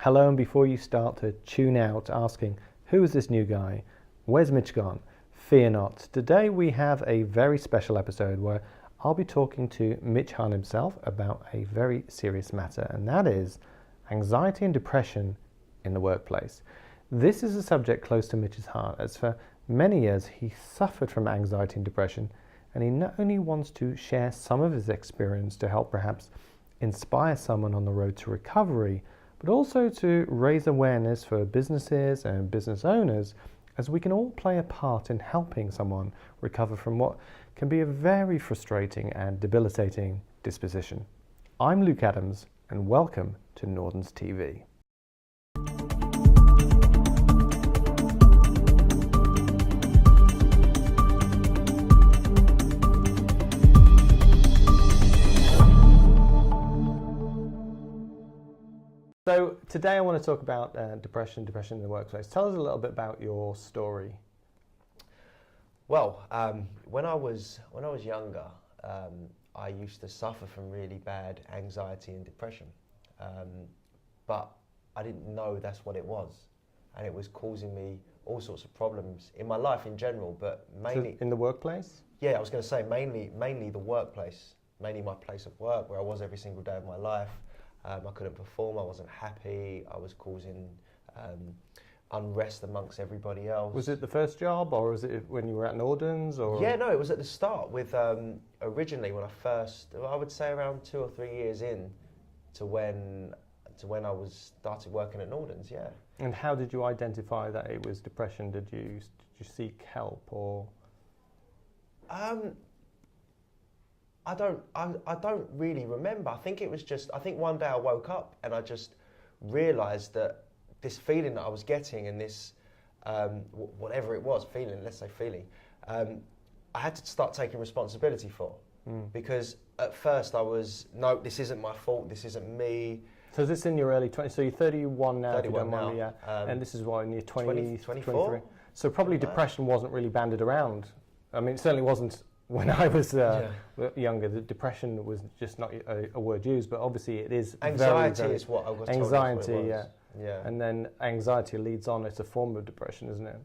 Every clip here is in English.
Hello, and before you start to tune out asking, who is this new guy? Where's Mitch gone? Fear not. Today we have a very special episode where I'll be talking to Mitch Hahn himself about a very serious matter, and that is anxiety and depression in the workplace. This is a subject close to Mitch's heart, as for many years he suffered from anxiety and depression, and he not only wants to share some of his experience to help perhaps inspire someone on the road to recovery, but also to raise awareness for businesses and business owners, as we can all play a part in helping someone recover from what can be a very frustrating and debilitating disposition. I'm Luke Adams, and welcome to Nordens TV. So today I want to talk about depression in the workplace. Tell us a little bit about your story. Well, when I was younger, I used to suffer from really bad anxiety and depression, but I didn't know that's what it was, and it was causing me all sorts of problems in my life in general, but mainly in the workplace. Yeah, I was going to say mainly the workplace, mainly my place of work, where I was every single day of my life. I couldn't perform, I wasn't happy, I was causing unrest amongst everybody else. Was it the first job, or was it when you were at Nordens? Or? Yeah, no, it was at the start with, originally when I would say around 2 or 3 years in to when I started working at Nordens, yeah. And how did you identify that it was depression? Did you seek help, or? I don't really remember. I think one day I woke up and I just realised that this feeling that I was getting and this, whatever it was, let's say feeling, I had to start taking responsibility for. Because at first I was, no, this isn't my fault, this isn't me. So is this in your early 20s? So you're 31 now, 31 if you don't mind me, now. yeah. And this is what, in your 24? 23? So probably depression wasn't really banded around. I mean, it certainly wasn't when I was younger. The depression was just not a word used, but obviously it is anxiety very is what I was anxiety, told. Yeah. Yeah. And then anxiety leads on. It's a form of depression, isn't it?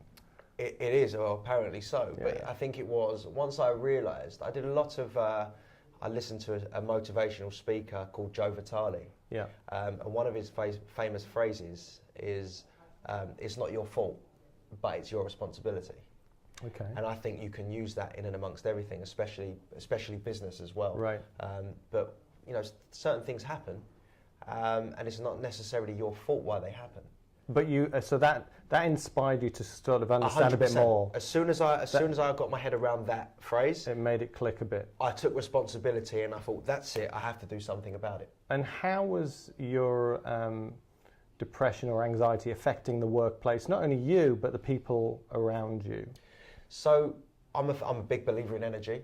It is, well, apparently so. Yeah. But I think it was, once I realised, I did a lot of, I listened to a motivational speaker called Joe Vitale. Yeah. And one of his famous phrases is, it's not your fault, but it's your responsibility. Okay. And I think you can use that in and amongst everything, especially business as well. Right. But you know, certain things happen, and it's not necessarily your fault why they happen. But you, so that inspired you to sort of understand 100%. a bit more. As soon as I got my head around that phrase, It made it click a bit. I took responsibility and I thought, that's it, I have to do something about it. And how was your depression or anxiety affecting the workplace? Not only you, but the people around you. So I'm a big believer in energy,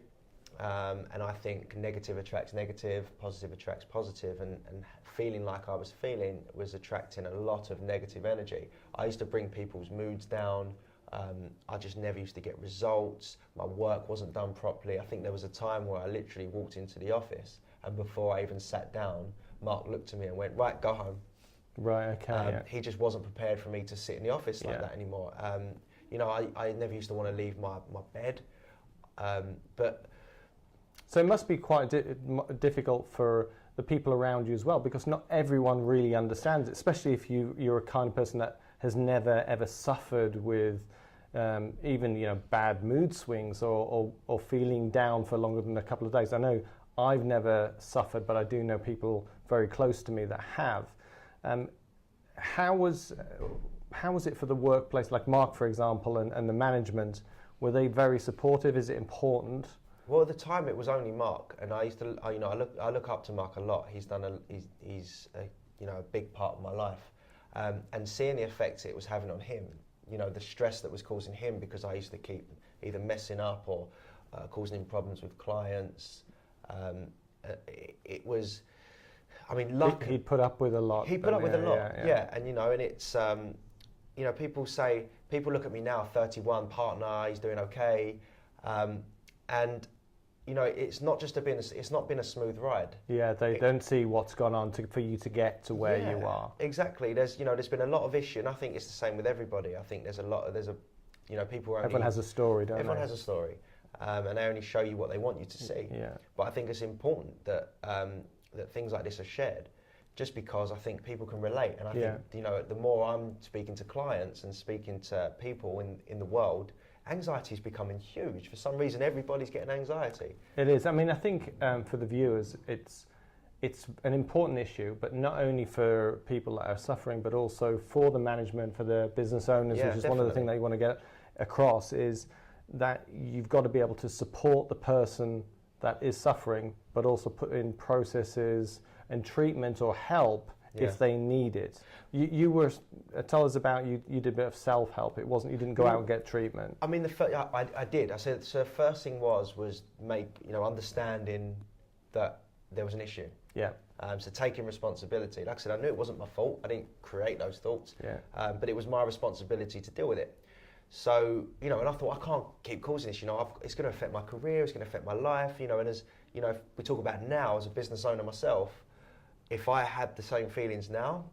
and I think negative attracts negative, positive attracts positive, and feeling like I was feeling was attracting a lot of negative energy. I used to bring people's moods down. I just never used to get results. My work wasn't done properly. I think there was a time where I literally walked into the office, and before I even sat down, Mark looked at me and went, right, go home. Right, okay. Yeah. He just wasn't prepared for me to sit in the office like that anymore. You know, I never used to want to leave my bed, but... So it must be quite difficult for the people around you as well, because not everyone really understands it, especially if you're a kind of person that has never ever suffered with even bad mood swings or feeling down for longer than a couple of days. I know I've never suffered, but I do know people very close to me that have. How was it for the workplace, like Mark, for example, and the management? Were they very supportive? Is it important? Well, at the time it was only Mark, and I look up to Mark a lot. He's a big part of my life, and seeing the effects it was having on him, the stress that was causing him, because I used to keep either messing up or causing him problems with clients. It was, I mean, luck. He'd put up with a lot. He put up with a lot, yeah. And and it's, people look at me now, 31, partner, he's doing okay, and you know, it's not just it's not been a smooth ride. Yeah, they don't see what's gone on for you to get to where you are. Exactly. There's been a lot of issue, and I think it's the same with everybody. I think people only, everyone has a story, don't everyone they? has a story, and they only show you what they want you to see. Yeah. But I think it's important that that things like this are shared, just because I think people can relate, and I think, you know, the more I'm speaking to clients and speaking to people in the world, anxiety is becoming huge. For some reason, everybody's getting anxiety. It is. I mean, I think for the viewers, it's an important issue, but not only for people that are suffering, but also for the management, for the business owners, which is one of the things that you want to get across, is that you've got to be able to support the person that is suffering, but also put in processes and treatment or help if they need it. You were tell us about you did a bit of self-help. It wasn't, you didn't go out and get treatment. I mean, I did. I said, so the first thing was understanding that there was an issue. Yeah. So taking responsibility. Like I said, I knew it wasn't my fault. I didn't create those thoughts. Yeah. But it was my responsibility to deal with it. So, you know, and I thought, I can't keep causing this. You know, it's going to affect my career. It's going to affect my life. You know, and as you know, if we talk about now as a business owner myself, if I had the same feelings now,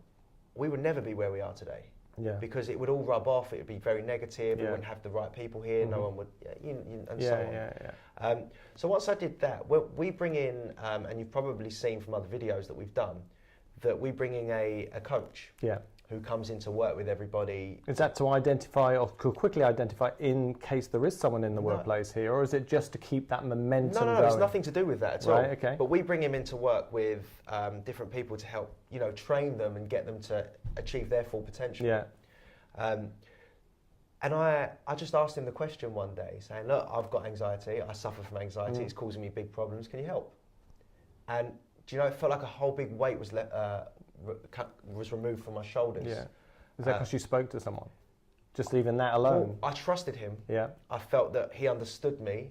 we would never be where we are today. Yeah. Because it would all rub off. It would be very negative. We wouldn't have the right people here. No one would, and so on. So once I did that, we bring in, and you've probably seen from other videos that we've done, that we bring in a coach. Yeah. Who comes in to work with everybody. Is that to identify or quickly identify in case there is someone in the workplace here, or is it just to keep that momentum going? No, it's nothing to do with that at all. Right, okay. But we bring him in to work with different people to help, you know, train them and get them to achieve their full potential. Yeah. And I just asked him the question one day, saying, look, I've got anxiety, I suffer from anxiety, it's causing me big problems, can you help? And do you know, it felt like a whole big weight was removed from my shoulders. Yeah. Is that because you spoke to someone? Just even that alone? Well, I trusted him. Yeah. I felt that he understood me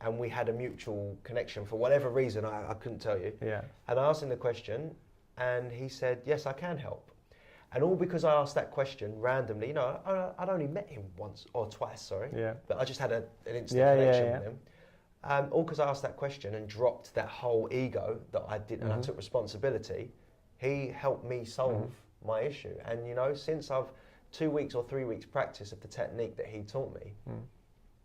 and we had a mutual connection for whatever reason, I couldn't tell you. Yeah. And I asked him the question and he said, yes, I can help. And all because I asked that question randomly, you know, I'd only met him once or twice, but I just had an instant connection with him. All because I asked that question and dropped that whole ego that I did, and I took responsibility. He helped me solve my issue. And, you know, since I've 2 weeks or 3 weeks practice of the technique that he taught me,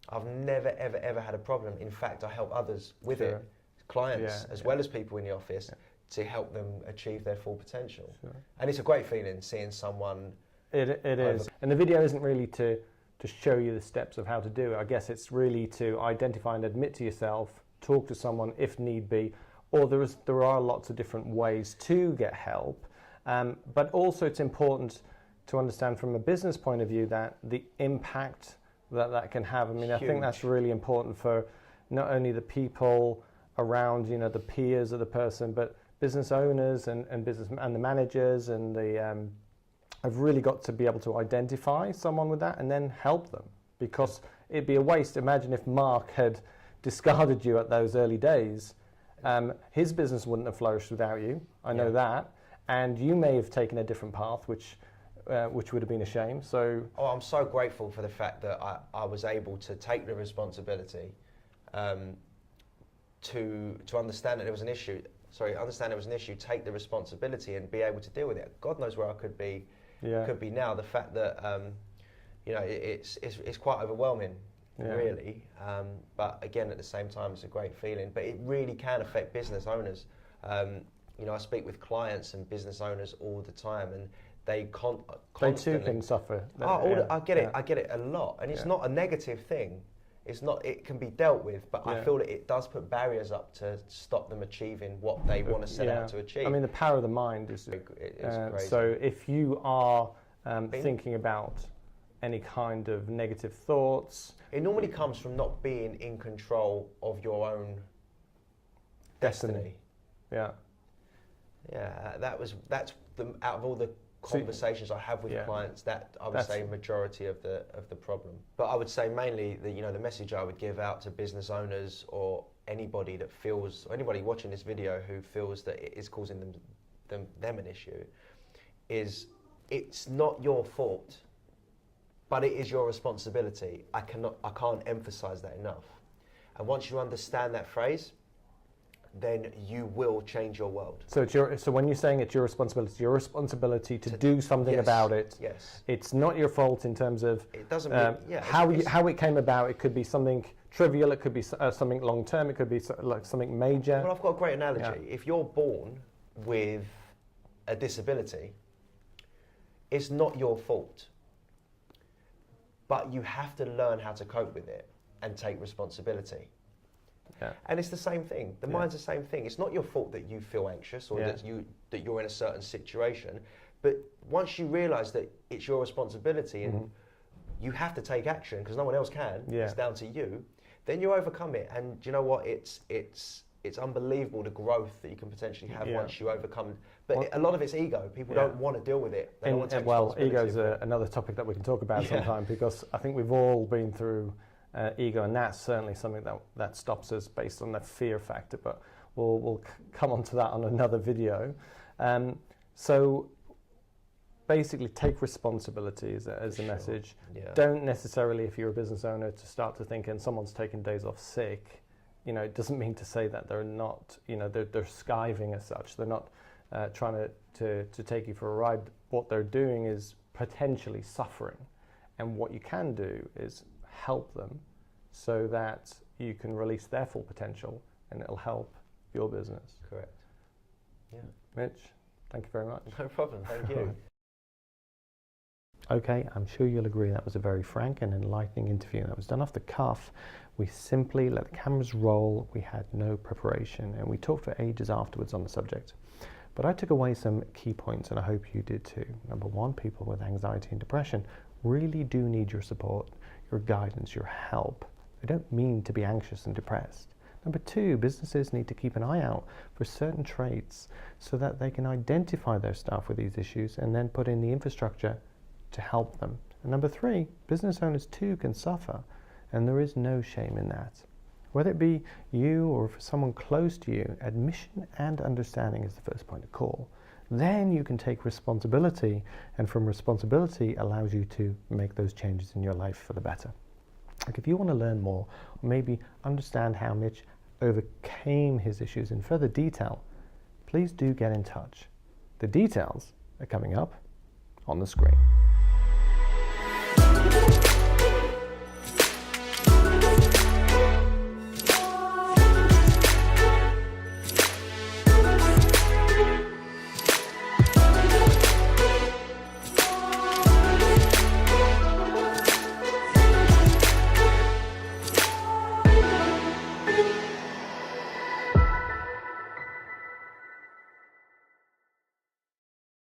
I've never, ever, ever had a problem. In fact, I help others with it, clients as well as people in the office, to help them achieve their full potential. And it's a great feeling seeing someone... It is. And the video isn't really to show you the steps of how to do it. I guess it's really to identify and admit to yourself, talk to someone if need be, or there are lots of different ways to get help. But also it's important to understand from a business point of view that the impact that can have. I mean, I think that's really important for not only the people around, you know, the peers of the person, but business owners and the managers and the have really got to be able to identify someone with that and then help them, because it'd be a waste. Imagine if Mark had discarded you at those early days. His business wouldn't have flourished without you. I know that, and you may have taken a different path, which would have been a shame. So, I'm so grateful for the fact that I was able to take the responsibility to understand that there was an issue. Understand there was an issue. Take the responsibility and be able to deal with it. God knows where I could be. Could be now. The fact that you know, it's quite overwhelming. Really, but again, at the same time, it's a great feeling. But it really can affect business owners. You know, I speak with clients and business owners all the time, and they constantly... They too can suffer. I get it. I get it a lot, and it's not a negative thing. It's not. It can be dealt with, but I feel that it does put barriers up to stop them achieving what they want to set out to achieve. I mean, the power of the mind is crazy. So if you are thinking about any kind of negative thoughts, it normally comes from not being in control of your own destiny. Yeah. That's out of all the conversations I have with clients, that I would say majority of the problem. But I would say mainly the message I would give out to business owners or anybody that feels, or anybody watching this video who feels that it is causing them an issue, is it's not your fault, but it is your responsibility. I can't emphasize that enough. And once you understand that phrase, then you will change your world. So so when you're saying it's your responsibility to do something yes, about it. Yes. It's not your fault in terms of it doesn't mean, how it came about. It could be something trivial. It could be something long term. It could be like something major. Well, I've got a great analogy. If you're born with a disability, it's not your fault, but you have to learn how to cope with it and take responsibility. Yeah. And it's the same thing. The mind's the same thing. It's not your fault that you feel anxious or that you're in a certain situation. But once you realise that it's your responsibility and you have to take action because no one else can, it's down to you, then you overcome it. And do you know what? It's unbelievable the growth that you can potentially have once you overcome. But a lot of it's ego. People don't want to deal with it. They don't want to take responsibility. Ego is another topic that we can talk about sometime, because I think we've all been through ego, and that's certainly something that stops us based on the fear factor. But we'll come on to that on another video. So basically, take responsibility as a message. Yeah. Don't necessarily, if you're a business owner, to start to think, and someone's taking days off sick, it doesn't mean to say that they're not, they're skiving as such. They're not trying to take you for a ride. What they're doing is potentially suffering. And what you can do is help them so that you can release their full potential, and it'll help your business. Correct. Yeah. Mitch, thank you very much. No problem. Thank you. Okay, I'm sure you'll agree that was a very frank and enlightening interview. That was done off the cuff. We simply let the cameras roll. We had no preparation, and we talked for ages afterwards on the subject. But I took away some key points, and I hope you did too. Number one, people with anxiety and depression really do need your support, your guidance, your help. They don't mean to be anxious and depressed. Number two, businesses need to keep an eye out for certain traits so that they can identify their staff with these issues and then put in the infrastructure to help them. And number three, business owners too can suffer, and there is no shame in that. Whether it be you or for someone close to you, admission and understanding is the first point of call. Then you can take responsibility, and from responsibility allows you to make those changes in your life for the better. Like, if you want to learn more, or maybe understand how Mitch overcame his issues in further detail, please do get in touch. The details are coming up on the screen.